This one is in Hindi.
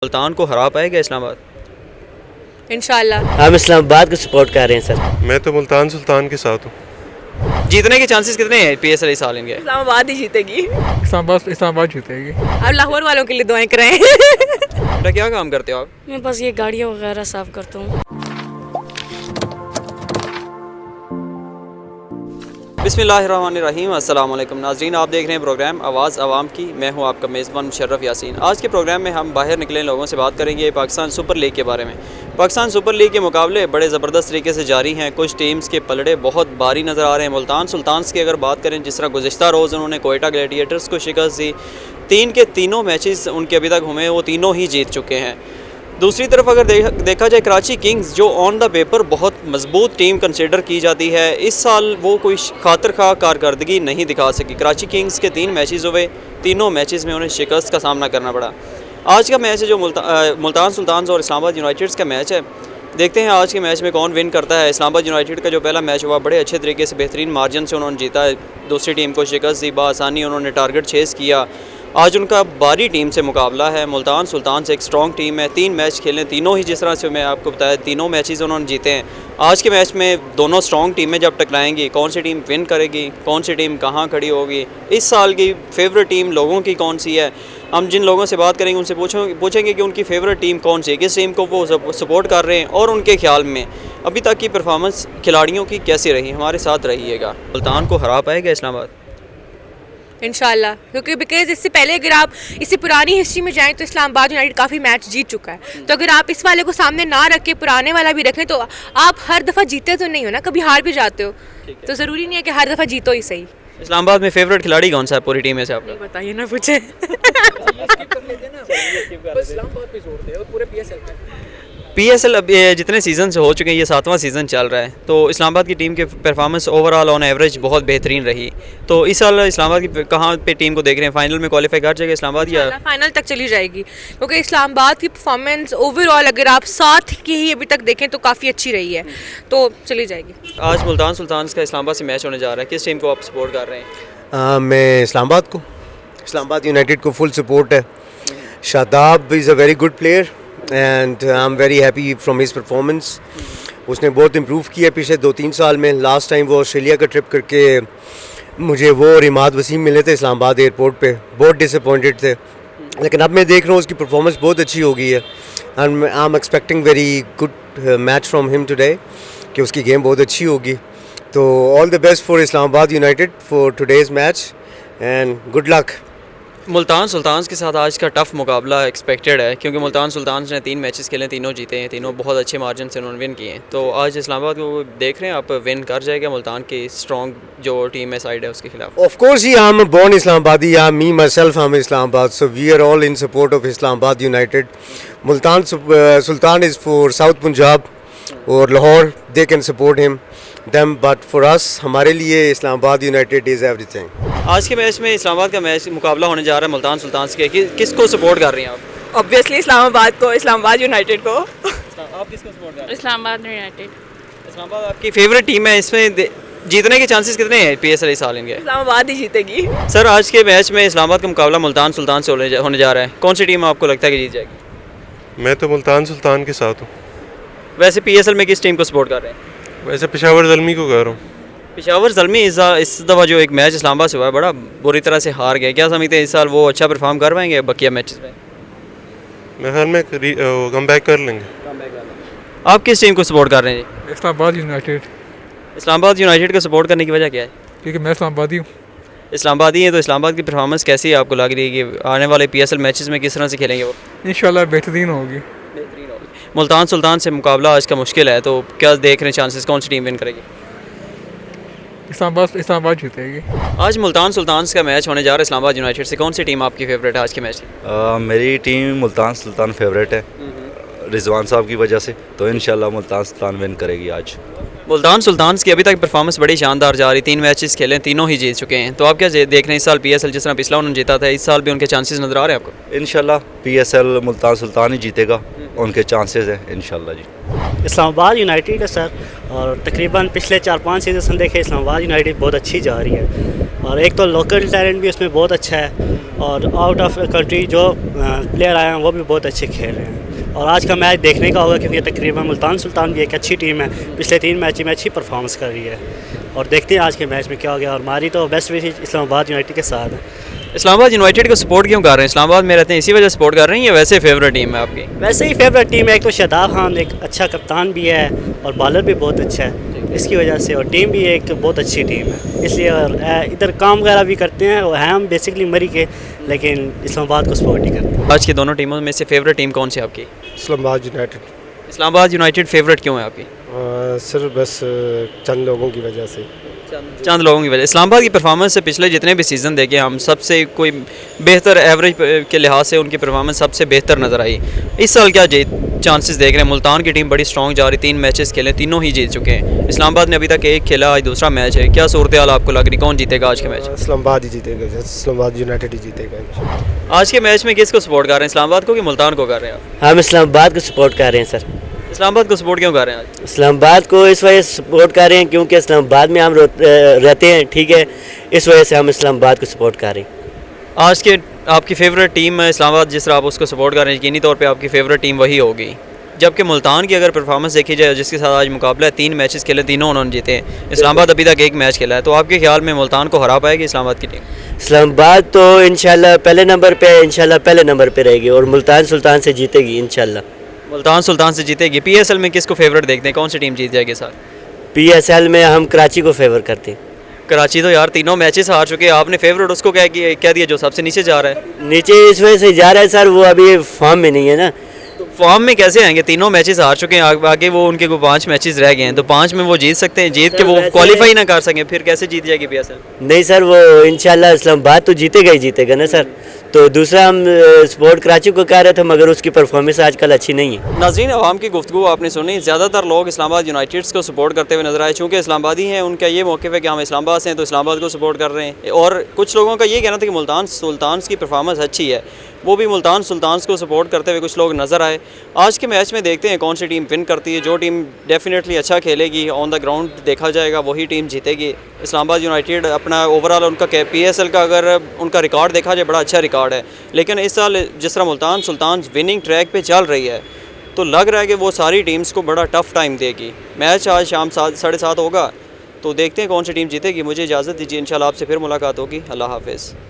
मुल्तान को हरा पाएगा इस्लामाबाद? इंशाल्लाह। हम इस्लामाबाद को सपोर्ट कर रहे हैं सर। मैं तो मुल्तान सुल्तान के साथ हूँ। जीतने के चांसेस कितने हैं पीएसएल इस साल इनके? इस्लामाबाद ही जीतेगी। इस्लामाबाद जीतेगी। अब लाहौर वालों के लिए दुआएं कराएं। बेटा क्या काम करते हो आप? मैं बस ये गाड़ियाँ वगैरह साफ़ करता हूँ। बिस्मिल्लाहिर्रहमानिर्रहीम। अस्सलाम वालेकुम नाज़रीन, आप देख रहे हैं प्रोग्राम आवाज़ आवाम की। मैं हूं आपका मेज़बान मुशर्रफ यासीन। आज के प्रोग्राम में हम बाहर निकले लोगों से बात करेंगे पाकिस्तान सुपर लीग के बारे में। पाकिस्तान सुपर लीग के मुकाबले बड़े ज़बरदस्त तरीके से जारी हैं। कुछ टीम्स के पलड़े बहुत भारी नज़र आ रहे हैं। मुल्तान सुल्तान्स की अगर बात करें, जिस तरह गुज़िश्ता रोज़ उन्होंने कोयटा ग्लैडिएटर्स को शिकस्त दी, 3 के 3 मैचेस उनके अभी तक हुए, वो तीनों ही जीत चुके हैं। दूसरी तरफ अगर देखा जाए, कराची किंग्स जो ऑन द पेपर बहुत मजबूत टीम कंसिडर की जाती है, इस साल वो कोई खातिर खा कारकर्दगी नहीं दिखा सकी। कराची किंग्स के 3 मैचेस हुए, तीनों मैचेस में उन्हें शिकस्त का सामना करना पड़ा। आज का मैच है जो मुल्तान सुल्तान्स और इस्लामाबाद यूनाइटेड्स का मैच है। देखते हैं आज के मैच में कौन विन करता है। इस्लामाबाद यूनाइटेड का जो पहला मैच हुआ, बड़े अच्छे तरीके से बेहतरीन मार्जिन से उन्होंने जीता है, दूसरी टीम को शिकस्त दी, बआसानी उन्होंने टारगेट चेज़ किया। आज उनका भारी टीम से मुकाबला है। मुल्तान सुल्तान से एक स्ट्रॉन्ग टीम है, 3 मैच खेले, तीनों ही जिस तरह से मैं आपको बताया, तीनों मैचेस उन्होंने जीते हैं। आज के मैच में दोनों स्ट्रॉन्ग टीमें जब टकराएंगी, कौन सी टीम विन करेगी, कौन सी टीम कहाँ खड़ी होगी, इस साल की फेवरेट टीम लोगों की कौन सी है, हम जिन लोगों से बात करेंगे उनसे पूछेंगे कि उनकी फेवरेट टीम कौन सी है, किस टीम को वो सपोर्ट कर रहे हैं और उनके ख्याल में अभी तक की परफॉर्मेंस खिलाड़ियों की कैसी रही। हमारे साथ रहिएगा। मुल्तान को हरा पाएगा इस्लामाबाद? इंशाल्लाह, क्योंकि बिकॉज इससे पहले अगर आप इससे पुरानी हिस्ट्री में जाएं तो इस्लामाबाद यूनाइटेड काफ़ी मैच जीत चुका है। तो अगर आप इस वाले को सामने ना रख के पुराने वाला भी रखें तो आप हर दफ़ा जीते तो नहीं हो ना, कभी हार भी जाते हो। तो ज़रूरी नहीं है कि हर दफ़ा जीतो ही सही। इस्लामाबाद में फेवरेट खिलाड़ी कौन सा है पूरी टीम में से आपका? बताइए ना, पूछे। पीएसएल अब जितने सीज़न से हो चुके हैं, ये 7वां सीज़न चल रहा है, तो इस्लामाबाद की टीम के परफॉर्मेंस ओवरऑल ऑन एवरेज बहुत बेहतरीन रही। तो इस साल इस्लामाबाद की कहाँ पे टीम को देख रहे हैं? फाइनल में क्वालिफाई कर जाएगा इस्लामाबाद या फाइनल तक चली जाएगी? क्योंकि इस्लामाबाद की परफॉर्मेंस ओवरऑल अगर आप 7 की ही अभी तक देखें तो काफ़ी अच्छी रही है, तो चली जाएगी। आज मुल्तान सुल्तान्स का इस्लामाबाद से मैच होने जा रहा है, किस टीम को आप सपोर्ट कर रहे हैं? मैं इस्लामाबाद यूनाइटेड को फुल सपोर्ट है। Shadab is a very good player and I am very happy from his performance. उसने बहुत इम्प्रूव किया पिछले 2-3 साल में। लास्ट टाइम वो ऑस्ट्रेलिया का ट्रिप करके मुझे वो और इमाद वसीम मिले थे इस्लामाबाद एयरपोर्ट पे, बहुत डिसअपॉइंटेड थे, लेकिन अब मैं देख रहा हूँ उसकी परफॉर्मेंस बहुत अच्छी हो गई है and I am expecting very good match from him today, कि उसकी गेम बहुत अच्छी होगी। तो all the best for Islamabad United for today's match and good luck. Multan Sultans के साथ आज का टफ मुकाबला एक्सपेक्टेड है, क्योंकि मुल्तान सुल्तान्स ने 3 मैचेस खेले, तीनों जीते हैं, तीनों बहुत अच्छे मार्जिन से उन्होंने विन किए हैं। तो आज इस्लामाबाद को देख रहे हैं आप, विन कर जाएगा मुल्तान की स्ट्रॉन्ग जो टीम है साइड है उसके खिलाफ? Of course, I'm a born Islamabadi. Me myself, I'm Islamabad. So we are all in support of Islamabad United. Multan Sultan is for South Punjab or Lahore. They can support them, but for us, हमारे लिए Islamabad United is everything. आज के मैच में इस्लामाबाद का मैच मुकाबला होने जा रहा है मुल्तान सुल्तान्स के, किसको सपोर्ट कर रही हैं आप? ऑब्वियसली इस्लामाबाद को, इस्लामाबाद यूनाइटेड को। आप किसको सपोर्ट कर रहे हैं? इस्लामाबाद यूनाइटेड। इस्लामाबाद आपकी फेवरेट टीम है, इसमें जीतने के चांसेस कितने हैं पीएसएल इस साल इनके? इस्लामाबाद ही जीतेगी। सर, आज के मैच में इस्लामाबाद का मुकाबला मुल्तान सुल्तान से होने जा रहा है, कौन सी टीम आपको लगता है कि जीत जाएगी? मैं तो मुल्तान सुल्तान के साथ हूँ। वैसे पीएसएल में किस टीम को सपोर्ट कर रहे हैं? वैसे पेशावर ज़ल्मी को कर रहा हूँ। पेशावर ज़ल्मी इस दफ़ा जो एक मैच इस्लामाबाद से हुआ है, बड़ा बुरी तरह से हार गया। क्या समझते हैं इस साल वो अच्छा परफॉर्म कर पाएंगे बकिया मैचेस में? मेरे ख्याल में कम बैक कर लेंगे। आप किस टीम को सपोर्ट कर रहे हैं जी? इस्लामाबाद यूनाइटेड। इस्लामाबाद यूनाइटेड को सपोर्ट करने की वजह क्या है? क्योंकि मैं इस्लामाबादी हूँ। इस्लामाबादी है, तो इस्लामाबाद की परफॉर्मेंस कैसी है आपको लग रही है कि आने वाले पीएसएल मैचेस में किस तरह से खेलेंगे वो? इंशाल्लाह बेहतरीन होगी। मुल्तान सुल्तान से मुकाबला आज का मुश्किल है, तो क्या देख रहे हैं चांसेस, कौन सी टीम विन करेगी? इस्लामाबाद जीतेगी। आज मुल्तान सुल्तान का मैच होने जा रहा है इस्लामाबाद यूनाइटेड से, कौन सी टीम आपकी फेवरेट है आज के मैच? मेरी टीम मुल्तान सुल्तान फेवरेट है रिजवान साहब की वजह से, तो इंशाल्लाह मुल्तान सुल्तान विन करेगी आज। मुल्तान सुल्तान की अभी तक परफॉर्मेंस बड़ी शानदार जा रही, 3 मैचेस खेले, तीनों ही जीत चुके हैं। तो आप क्या देख रहे हैं इस साल पीएसएल, जिस तरह पिछला उन्होंने जीता था, इस साल भी उनके चांसेस नज़र आ रहे हैं आपको? इंशाल्लाह पीएसएल मुल्तान सुल्तान ही जीतेगा, उनके चांसेस हैं इंशाल्लाह जी। इस्लामाबाद यूनाइटेड है सर, और तकरीबन पिछले 4-5 सीज़न देखे इस्लामाबाद यूनाइटेड बहुत अच्छी जा रही है। और एक तो लोकल टैलेंट भी उसमें बहुत अच्छा है और आउट ऑफ कंट्री जो प्लेयर आए हैं वो भी बहुत अच्छे खेल रहे हैं। और आज का मैच देखने का होगा क्योंकि तकरीबन मुल्तान सुल्तान भी एक अच्छी टीम है, पिछले 3 मैच में अच्छी परफॉर्मेंस कर रही है और देखते हैं आज के मैच में क्या हो गया। और हमारी तो बेस्ट विशेष इस्लामाबाद यूनाइटेड के साथ है। इस्लामाबाद यूनाइटेड को सपोर्ट क्यों कर रहे हैं? इस्लामाबाद में रहते हैं इसी वजह से सपोर्ट कर रहे हैं या वैसे फेवरेट टीम है आपकी? वैसे ही फेवरेट टीम है, एक तो शादाब खान एक अच्छा कप्तान भी है और बॉलर भी बहुत अच्छा है इसकी वजह से, और टीम भी एक बहुत अच्छी टीम है इसलिए। और इधर काम वगैरह भी करते हैं और हैं हम बेसिकली मरी के, लेकिन इस्लामाबाद को सपोर्ट ही करते हैं। आज की दोनों टीमों में से फेवरेट टीम कौन सी है आपकी? Islamabad United. Islamabad United favourite क्यों है आपकी? सिर्फ बस चंद लोगों की वजह से। चंद लोगों की वजह। इस्लामाबाद की परफॉर्मेंस से पिछले जितने भी सीज़न देखे हम सबसे कोई बेहतर एवरेज के लिहाज से उनकी परफॉर्मेंस सबसे बेहतर नज़र आई। इस साल क्या चांसेस देख रहे हैं? मुल्तान की टीम बड़ी स्ट्रॉन्ग जा रही, 3 मैचेस खेले, तीनों ही जीत चुके हैं। इस्लामाबाद ने अभी तक एक खेला, आज दूसरा मैच है। क्या सूरत हाल आपको लग रही, कौन जीतेगा आज के मैच? इस्लामाबाद ही जीतेगा, इस्लामाबाद यूनाइटेड ही जीतेगा। आज के मैच में किसको सपोर्ट कर रहे हैं, इस्लामाबाद को कि मुल्तान को कर रहे हैं आप? हम इस्लामाबाद को सपोर्ट कर रहे हैं सर। इस्लामाबाद को सपोर्ट क्यों कर रहे हैं आज? इस्लामाबाद को इस वजह से सपोर्ट कर रहे हैं क्योंकि इस्लामाबाद में हम रहते हैं, ठीक है, इस वजह से हम इस्लामाबाद को सपोर्ट कर रहे हैं। आज के आपकी फेवरेट टीम है इस्लामाबाद, जिस तरह आप उसको सपोर्ट कर रहे हैं यकीनी तौर पे आपकी फेवरेट टीम वही होगी। जबकि मुल्तान की अगर परफॉर्मेंस देखी जाए जिसके साथ आज मुकाबला है, 3 मैचेस खेले, तीनों उन्होंने जीते हैं। इस्लामाबाद अभी तक एक मैच खेला है, तो आपके ख्याल में मुल्तान को हरा पाएगी इस्लामाबाद की टीम? इस्लामाबाद तो इंशाल्लाह पहले नंबर पे है, इंशाल्लाह पहले नंबर पे रहेगी और मुल्तान सुल्तान से जीतेगी इंशाल्लाह। मुल्तान सुल्तान से जीतेगी। पीएसएल में किसको फेवरेट देखते हैं, कौन सी टीम जीत जाएगी साथ? पीएसएल में हम कराची को फेवर करते हैं। कराची तो यार तीनों मैचेस हार चुके हैं, आपने फेवरेट उसको क्या दिया जो सबसे नीचे जा रहा है? नीचे इस वजह से जा रहा है सर, वो अभी फॉर्म में नहीं है ना। फॉर्म में कैसे आएंगे? तीनों मैचेस हार चुके हैं, आगे वो उनके को 5 मैचेस रह गए हैं, तो 5 में वो जीत सकते हैं, जीत के वो क्वालिफाई ना कर सकें, फिर कैसे जीत जाएगी पीएसएल? नहीं सर, वो इंशाल्लाह इस्लामाबाद तो जीतेगा ही जीतेगा ना सर। तो दूसरा हम स्पोर्ट कराची को कह रहे थे मगर उसकी परफॉर्मेंस आजकल अच्छी नहीं है। नाज़रीन, अवाम की गुफ्तगू आपने सुनी। ज़्यादातर लोग इस्लामाबाद यूनाइटेड को सपोर्ट करते हुए नजर आए। चूँकि इस्लामाबादी हैं, उनका ये मौक़िफ़ है कि हम इस्लामाबाद से हैं तो इस्लामाबाद को सपोर्ट कर रहे हैं। और कुछ लोगों का ये कहना था कि मुल्तान सुल्तान की परफॉर्मेंस अच्छी है, वो भी मुल्तान सुल्तान को सपोर्ट करते हुए कुछ लोग नज़र आए। आज के मैच में देखते हैं कौन सी टीम विन करती है। जो टीम डेफिनेटली अच्छा खेलेगी, ऑन द ग्राउंड देखा जाएगा, वही टीम जीतेगी। इस्लामाबाद यूनाइटेड अपना ओवरऑल उनका पीएसएल का अगर उनका रिकॉर्ड देखा जाए बड़ा अच्छा रिकॉर्ड है, लेकिन इस साल जिस तरह मुल्तान सुल्तान विनिंग ट्रैक पे चल रही है तो लग रहा है कि वो सारी टीम्स को बड़ा टफ टाइम देगी। मैच आज शाम 7:30 होगा, तो देखते हैं कौन सी टीम जीतेगी। मुझे इजाज़त दीजिए, इंशाल्लाह आपसे फिर मुलाकात होगी। अल्लाह हाफ़िज़।